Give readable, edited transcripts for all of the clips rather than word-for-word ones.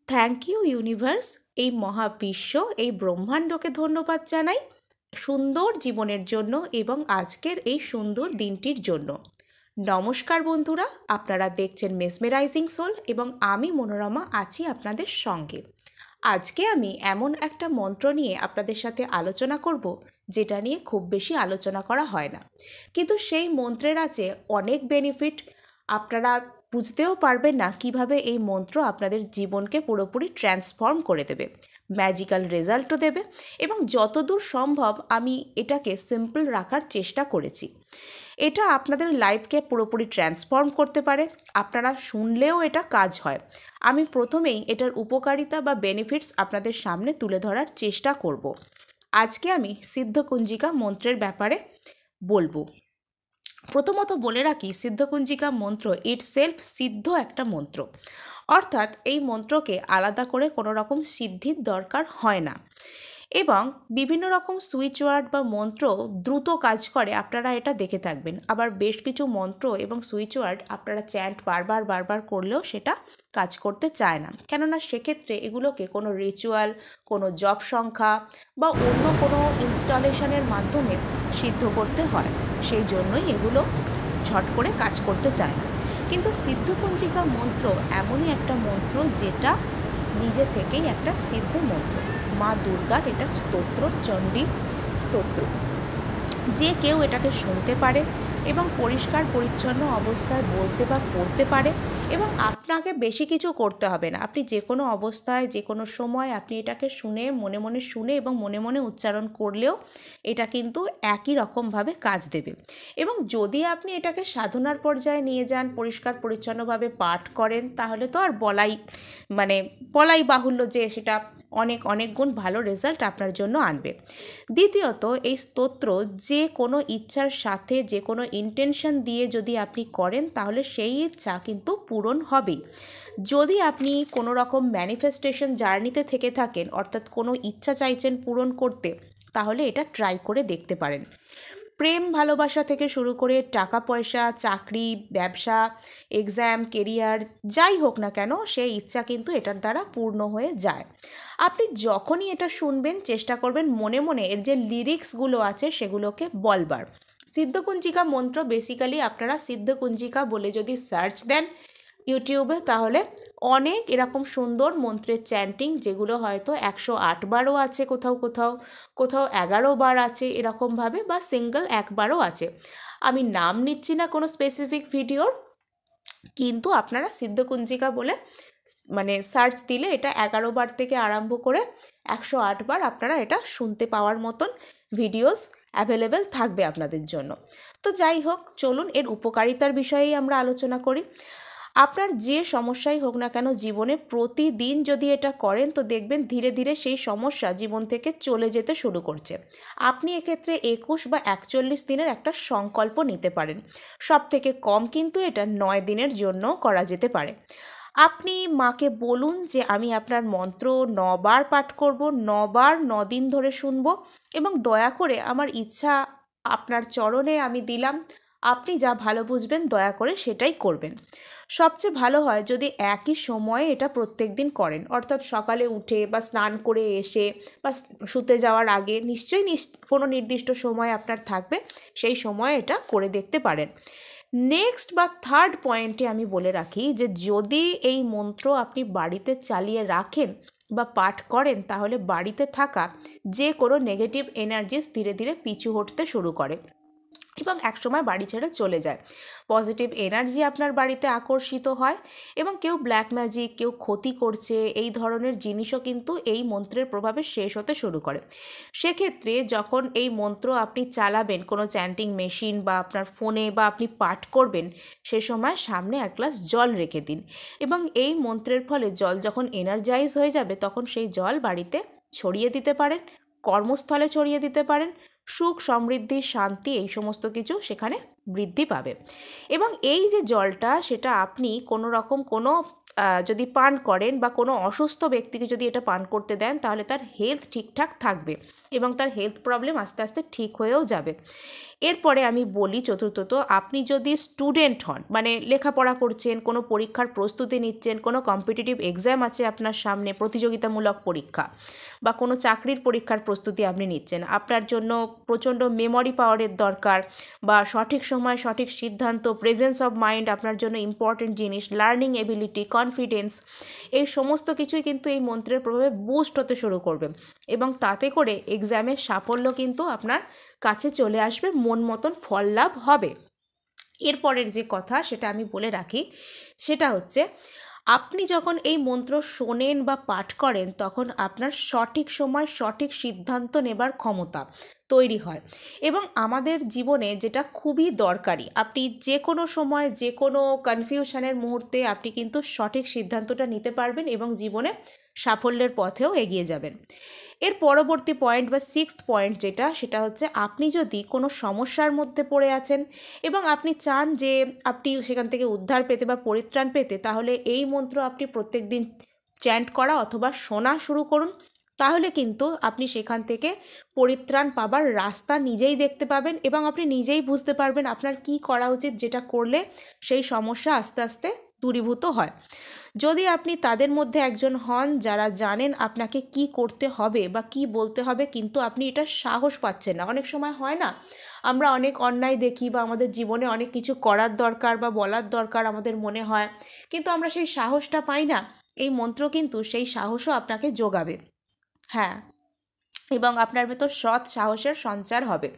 Thank you universe, এই মহাবিশ্ব, এই ব্রহ্মাণ্ডকে ধন্যবাদ জানাই সুন্দর জীবনের জন্য এবং আজকের এই সুন্দর দিনটির জন্য। নমস্কার বন্ধুরা, আপনারা দেখছেন মেসমেরাইজিং সোল এবং আমি মনোরমা আছি আপনাদের সঙ্গে। আজকে আমি এমন একটা মন্ত্র নিয়ে আপনাদের সাথে আলোচনা করব যেটা নিয়ে খুব বেশি আলোচনা করা হয় না, কিন্তু সেই মন্ত্রের আছে অনেক বেনিফিট। আপনারা বুঝতেও পারবেন না কিভাবে এই মন্ত্র আপনাদের জীবনকে পুরোপুরি ট্রান্সফর্ম করে দেবে, ম্যাজিক্যাল রেজাল্টও দেবে। এবং যতদূর সম্ভব আমি এটাকে সিম্পল রাখার চেষ্টা করেছি। এটা আপনাদের লাইফকে পুরোপুরি ট্রান্সফর্ম করতে পারে, আপনারা শুনলেও এটা কাজ হয়। আমি প্রথমেই এটার উপকারিতা বা বেনিফিটস আপনাদের সামনে তুলে ধরার চেষ্টা করব। আজকে আমি সিদ্ধকুঞ্জিকা মন্ত্রের ব্যাপারে বলবো। প্রথমত বলে রাখি, সিদ্ধকুঞ্জিকা মন্ত্র ইটসেলফ সিদ্ধ একটা মন্ত্র, অর্থাৎ এই মন্ত্রকে আলাদা করে কোনো রকম সিদ্ধির দরকার হয় না এবং বিভিন্ন রকম সুইচ ওয়ার্ড বা মন্ত্র দ্রুত কাজ করে, আপনারা এটা দেখে থাকবেন। আবার বেশ কিছু মন্ত্র এবং সুইচ ওয়ার্ড আপনারা চ্যান্ট বারবার বারবার করলেও সেটা কাজ করতে চায় না, কেননা সেক্ষেত্রে এগুলোকে কোনো রিচুয়াল, কোনো জপ সংখ্যা বা অন্য কোনো ইনস্টলেশনের মাধ্যমে সিদ্ধ করতে হয়, সেই জন্যই এগুলো ঝট করে কাজ করতে চায় না। কিন্তু সিদ্ধকুঞ্জিকা মন্ত্র এমনই একটা মন্ত্র যেটা নিজে থেকেই একটা সিদ্ধ মন্ত্র। মা দুর্গার এটা স্তোত্র, চণ্ডী স্তোত্র। যে কেউ এটাকে শুনতে পারে এবং পরিষ্কার পরিচ্ছন্ন অবস্থায় বলতে বা পড়তে পারে, এবং আপনাকে বেশি কিছু করতে হবে না। আপনি যে কোনো অবস্থায় যে কোনো সময় আপনি এটাকে শুনে মনে মনে শুনে এবং মনে মনে উচ্চারণ করলেও এটা কিন্তু একই রকমভাবে কাজ দেবে। এবং যদি আপনি এটাকে সাধনার পর্যায়ে নিয়ে যান, পরিষ্কার পরিচ্ছন্নভাবে পাঠ করেন, তাহলে তো আর বলাই বাহুল্য যে সেটা অনেক অনেক গুণ ভালো রেজাল্ট আপনার জন্য আনবে। দ্বিতীয়ত, এই স্তোত্র যে কোনো ইচ্ছার সাথে যে কোনো ইন্টেনশন দিয়ে যদি আপনি করেন, তাহলে সেই ইচ্ছা কিন্তু পূরণ হবেই। যদি আপনি কোনো রকম ম্যানিফেস্টেশন জার্নিতে থেকে থাকেন, অর্থাৎ কোনো ইচ্ছা চাইছেন পূরণ করতে, তাহলে এটা ট্রাই করে দেখতে পারেন। প্রেম ভালোবাসা থেকে শুরু করে টাকা পয়সা, চাকরি, ব্যবসা, এক্সাম, কেরিয়ার, যাই হোক না কেন, সেই ইচ্ছা কিন্তু এটার দ্বারা পূর্ণ হয়ে যায়। আপনি যখনই এটা শুনবেন চেষ্টা করবেন মনে মনে এর যে লিরিক্সগুলো আছে সেগুলোকে বলবার। সিদ্ধকুঞ্জিকা মন্ত্র বেসিক্যালি আপনারা সিদ্ধকুঞ্জিকা বলে যদি সার্চ দেন ইউটিউবে, তাহলে অনেক এরকম সুন্দর মন্ত্রের চ্যান্টিং, যেগুলো হয়তো 108 বারও আছে, কোথাও কোথাও কোথাও 11 বার আছে এরকমভাবে, বা সিঙ্গল একবারও আছে। আমি নাম নিচ্ছি না কোনো স্পেসিফিক ভিডিওর, কিন্তু আপনারা সিদ্ধকুঞ্জিকা বলে সার্চ দিলে এটা 11 বার থেকে আরম্ভ করে 108 বার আপনারা এটা শুনতে পাওয়ার মতন ভিডিওস অ্যাভেলেবেল থাকবে আপনাদের জন্য। তো যাই হোক, চলুন এর উপকারিতার বিষয়েই আমরা আলোচনা করি। আপনার যে সমস্যাই হোক না কেন জীবনে, প্রতিদিন যদি এটা করেন তো দেখবেন ধীরে ধীরে সেই সমস্যা জীবন থেকে চলে যেতে শুরু করছে। আপনি এক্ষেত্রে 21 বা 41 দিনের একটা সংকল্প নিতে পারেন। সব থেকে কম কিন্তু এটা 9 দিনের জন্য করা যেতে পারে। আপনি মাকে বলুন যে আমি আপনার মন্ত্র 9 বার পাঠ করব, 9 বার 9 দিন ধরে শুনব, এবং দয়া করে আমার ইচ্ছা আপনার চরণে আমি দিলাম, আপনি যা ভালো বুঝবেন দয়া করে সেটাই করবেন। সবচেয়ে ভালো হয় যদি একই সময়ে এটা প্রত্যেক দিন করেন, অর্থাৎ সকালে উঠে বা স্নান করে এসে বা শুতে যাওয়ার আগে নিশ্চয়ই কোনো নির্দিষ্ট সময় আপনার থাকবে, সেই সময় এটা করে দেখতে পারেন। নেক্সট বা থার্ড পয়েন্টে আমি বলে রাখি যে যদি এই মন্ত্র আপনি বাড়িতে চালিয়ে রাখেন বা পাঠ করেন, তাহলে বাড়িতে থাকা যে কোনো নেগেটিভ এনার্জিস ধীরে ধীরে পিছু হটতে শুরু করে এবং একসময় বাড়ি ছেড়ে চলে যায়। পজিটিভ এনার্জি আপনার বাড়িতে আকর্ষিত হয় এবং কেউ ব্ল্যাক ম্যাজিক, কেউ ক্ষতি করছে, এই ধরনের জিনিসও কিন্তু এই মন্ত্রের প্রভাবে শেষ হতে শুরু করে। সেক্ষেত্রে যখন এই মন্ত্র আপনি চালাবেন কোনো চ্যান্টিং মেশিন বা আপনার ফোনে, বা আপনি পাঠ করবেন, সে সময় সামনে এক গ্লাস জল রেখে দিন এবং এই মন্ত্রের ফলে জল যখন এনার্জাইজ হয়ে যাবে, তখন সেই জল বাড়িতে ছড়িয়ে দিতে পারেন, কর্মস্থলে ছড়িয়ে দিতে পারেন। সুখ, সমৃদ্ধি, শান্তি, এই সমস্ত কিছু সেখানে বৃদ্ধি পাবে। এবং এই যে জলটা, সেটা আপনি কোনো রকম কোনো যদি পান করেন বা কোনো অসুস্থ ব্যক্তিকে যদি এটা পান করতে দেন তাহলে তার হেলথ ঠিকঠাক থাকবে এবং তার হেলথ প্রবলেম আস্তে আস্তে ঠিক হয়েও যাবে। এরপরে আমি বলি চতুর্থত, আপনি যদি স্টুডেন্ট হন, মানে লেখাপড়া করছেন, কোনো পরীক্ষার প্রস্তুতি নিচ্ছেন, কোনো কম্পিটিটিভ এক্সাম আছে আপনার সামনে, প্রতিযোগিতামূলক পরীক্ষা বা কোনো চাকরির পরীক্ষার প্রস্তুতি আপনি নিচ্ছেন, আপনার জন্য প্রচণ্ড মেমরি পাওয়ারের দরকার বা সঠিক সময় সঠিক সিদ্ধান্ত, প্রেজেন্স অফ মাইন্ড আপনার জন্য ইম্পর্টেন্ট জিনিস, লার্নিং এবিলিটি, কনফিডেন্স, এই সমস্ত কিছুই কিন্তু এই মন্ত্রের প্রভাবে বুস্ট হতে শুরু করবে এবং তাতে করে এক্সামের সাফল্য কিন্তু আপনার কাছে চলে আসবে, মন মতন ফল লাভ হবে। এরপরের যে কথা সেটা আমি বলে রাখি, সেটা হচ্ছে আপনি যখন এই মন্ত্র শোনেন বা পাঠ করেন তখন আপনার সঠিক সময় সঠিক সিদ্ধান্ত নেবার ক্ষমতা তৈরি হয় এবং আমাদের জীবনে যেটা খুবই দরকারি, আপনি যে কোনো সময় যে কোনো কনফিউশনের মুহূর্তে আপনি কিন্তু সঠিক সিদ্ধান্তটা নিতে পারবেন এবং জীবনে সাফল্যের পথেও এগিয়ে যাবেন। এর পরবর্তী পয়েন্ট বা সিক্সথ পয়েন্ট যেটা, সেটা হচ্ছে আপনি যদি কোনো সমস্যার মধ্যে পড়ে আছেন এবং আপনি চান যে আপনি সেখান থেকে উদ্ধার পেতে বা পরিত্রাণ পেতে, তাহলে এই মন্ত্র আপনি প্রত্যেক দিন চ্যান্ট করা অথবা শোনা শুরু করুন। তাহলে কিন্তু আপনি সেখান থেকে পরিত্রাণ পাবার রাস্তা নিজেই দেখতে পাবেন এবং আপনি নিজেই বুঝতে পারবেন আপনার কি করা উচিত, যেটা করলে সেই সমস্যা আস্তে আস্তে দূরীভূত হয়। যদি আপনি তাদের মধ্যে একজন হন যারা জানেন আপনাকে কি করতে হবে বা কি বলতে হবে, কিন্তু আপনি এটা সাহস পাচ্ছেন না, অনেক সময় হয় না আমরা অনেক অন্যায় দেখি বা আমাদের জীবনে অনেক কিছু করার দরকার বা বলার দরকার আমাদের মনে হয়, কিন্তু আমরা সেই সাহসটা পাই না, এই মন্ত্র কিন্তু সেই সাহসও আপনাকে যোগাবে। হ্যাঁ, এবং আপনার ভেতর সৎ সাহসের সঞ্চার হবে।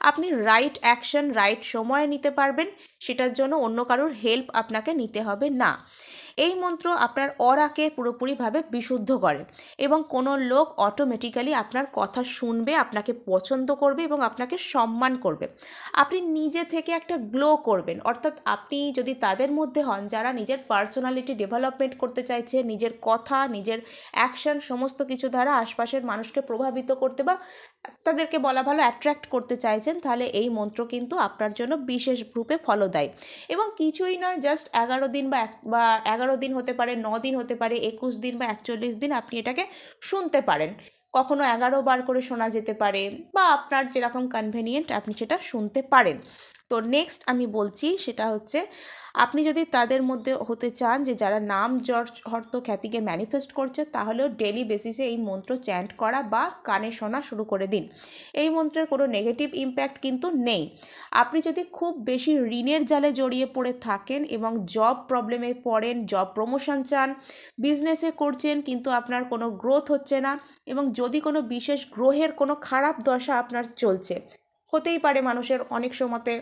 আপনি রাইট অ্যাকশন রাইট সময়ে নিতে পারবেন, সেটার জন্য অন্য কারোর হেল্প আপনাকে নিতে হবে না। এই মন্ত্র আপনার অরাকে পুরোপুরিভাবে বিশুদ্ধ করে এবং কোনো লোক অটোমেটিক্যালি আপনার কথা শুনবে, আপনাকে পছন্দ করবে এবং আপনাকে সম্মান করবে। আপনি নিজে থেকে একটা গ্লো করবেন, অর্থাৎ আপনি যদি তাদের মধ্যে হন যারা নিজের পার্সোনালিটি ডেভেলপমেন্ট করতে চাইছে, নিজের কথা নিজের অ্যাকশন সমস্ত কিছু দ্বারা আশপাশের মানুষকে প্রভাবিত করতে বা তাদেরকে বলা ভালো অ্যাট্রাক্ট করতে চাইছেন, তাহলে এই মন্ত্র কিন্তু আপনার জন্য বিশেষ রূপে ফলদায়ী এবং কিছুই নয়, জাস্ট 11 দিন বা 11 দিন হতে পারে, 9 দিন হতে পারে, 21 দিন বা 41 দিন আপনি এটাকে শুনতে পারেন। কখনো 11 বার করে শোনা যেতে পারে বা আপনার যেরকম কনভেনিয়েন্ট আপনি সেটা শুনতে পারেন। তো নেক্সট আমি বলছি সেটা হচ্ছে, আপনি যদি তাদের মধ্যে হতে চান যে যারা নাম যশ অর্থ খ্যাতিকে ম্যানিফেস্ট করছে, তাহলেও ডেলি বেসিসে এই মন্ত্র চ্যান্ট করা বা কানে শোনা শুরু করে দিন। এই মন্ত্রের কোনো নেগেটিভ ইম্প্যাক্ট কিন্তু নেই। আপনি যদি খুব বেশি ঋণের জালে জড়িয়ে পড়ে থাকেন এবং জব প্রবলেমে পড়েন, জব প্রমোশন চান, বিজনেসে করছেন কিন্তু আপনার কোনো গ্রোথ হচ্ছে না এবং যদি কোনো বিশেষ গ্রহের কোনো খারাপ দশা আপনার চলছে, হতেই পারে মানুষের অনেক সময়তে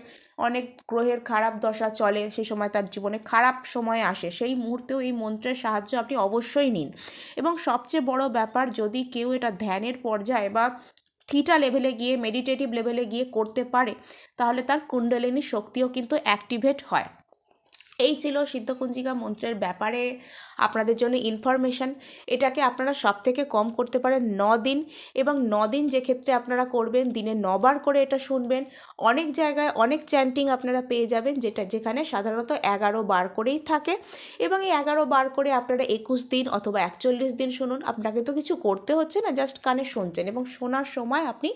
অনেক গ্রহের খারাপ দশা চলে, সেই সময় তার জীবনে খারাপ সময় আসে, সেই মুহূর্তেও এই মন্ত্রের সাহায্য আপনি অবশ্যই নিন। এবং সবচেয়ে বড় ব্যাপার, যদি কেউ এটা ধ্যানের পর্যায়ে বা থিটা লেভেলে গিয়ে মেডিটেটিভ লেভেলে গিয়ে করতে পারে, তাহলে তার কুণ্ডলিনী শক্তিও কিন্তু অ্যাক্টিভেট হয়। এই ছিল সিদ্ধকুঞ্জিকা মন্ত্রের ব্যাপারে আপনাদের জন্য ইনফরমেশান। এটাকে আপনারা সব থেকে কম করতে পারেন 9 দিন এবং 9 দিন যে ক্ষেত্রে আপনারা করবেন, দিনে 9 বার করে এটা শুনবেন। অনেক জায়গায় অনেক চ্যান্টিং আপনারা পেয়ে যাবেন যেখানে সাধারণত 11 বার করেই থাকে এবং এই 11 বার করে আপনারা 21 দিন অথবা 41 দিন শুনুন। আপনাকে তো কিছু করতে হচ্ছে না, জাস্ট কানে শুনছেন এবং শোনার সময় আপনি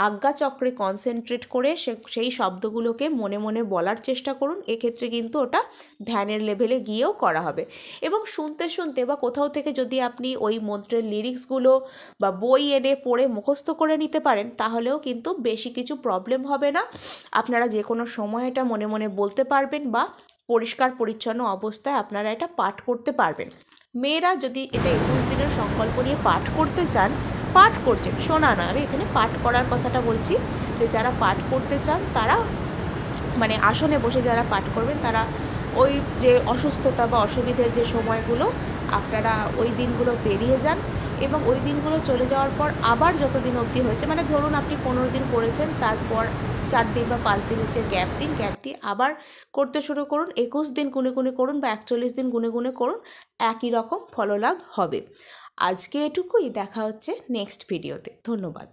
আজ্ঞাচক্রে কনসেন্ট্রেট করে সেই শব্দগুলোকে মনে মনে বলার চেষ্টা করুন। এক্ষেত্রে কিন্তু ওটা ধ্যানের লেভেলে গিয়েও করা হবে এবং শুনতে শুনতে বা কোথাও থেকে যদি আপনি ওই মন্ত্রের লিরিক্সগুলো বা বই এনে পড়ে মুখস্থ করে নিতে পারেন, তাহলেও কিন্তু বেশি কিছু প্রবলেম হবে না। আপনারা যে কোনো সময় এটা মনে মনে বলতে পারবেন বা পরিষ্কার পরিচ্ছন্ন অবস্থায় আপনারা এটা পাঠ করতে পারবেন। মেয়েরা যদি এটা 21 দিনের সংকল্প নিয়ে পাঠ করতে চান, পাঠ করছেন, শোনা না, আমি এখানে পাঠ করার কথাটা বলছি, যে যারা পাঠ করতে চান তারা মানে আসনে বসে যারা পাঠ করবেন, তারা ওই যে অসুস্থতা বা অসুবিধের যে সময়গুলো আপনারা ওই দিনগুলো পেরিয়ে যান এবং ওই দিনগুলো চলে যাওয়ার পর আবার যতদিন অবধি হয়েছে, মানে ধরুন আপনি 15 দিন করেছেন, তারপর 4 দিন বা 5 দিনের যে গ্যাপ দিয়ে আবার করতে শুরু করুন। 21 দিন গুনে গুনে করুন বা 41 দিন গুনে গুনে করুন, একই রকম ফললাভ হবে। আজকে এটুকুই, দেখা হচ্ছে নেক্সট ভিডিওতে। ধন্যবাদ।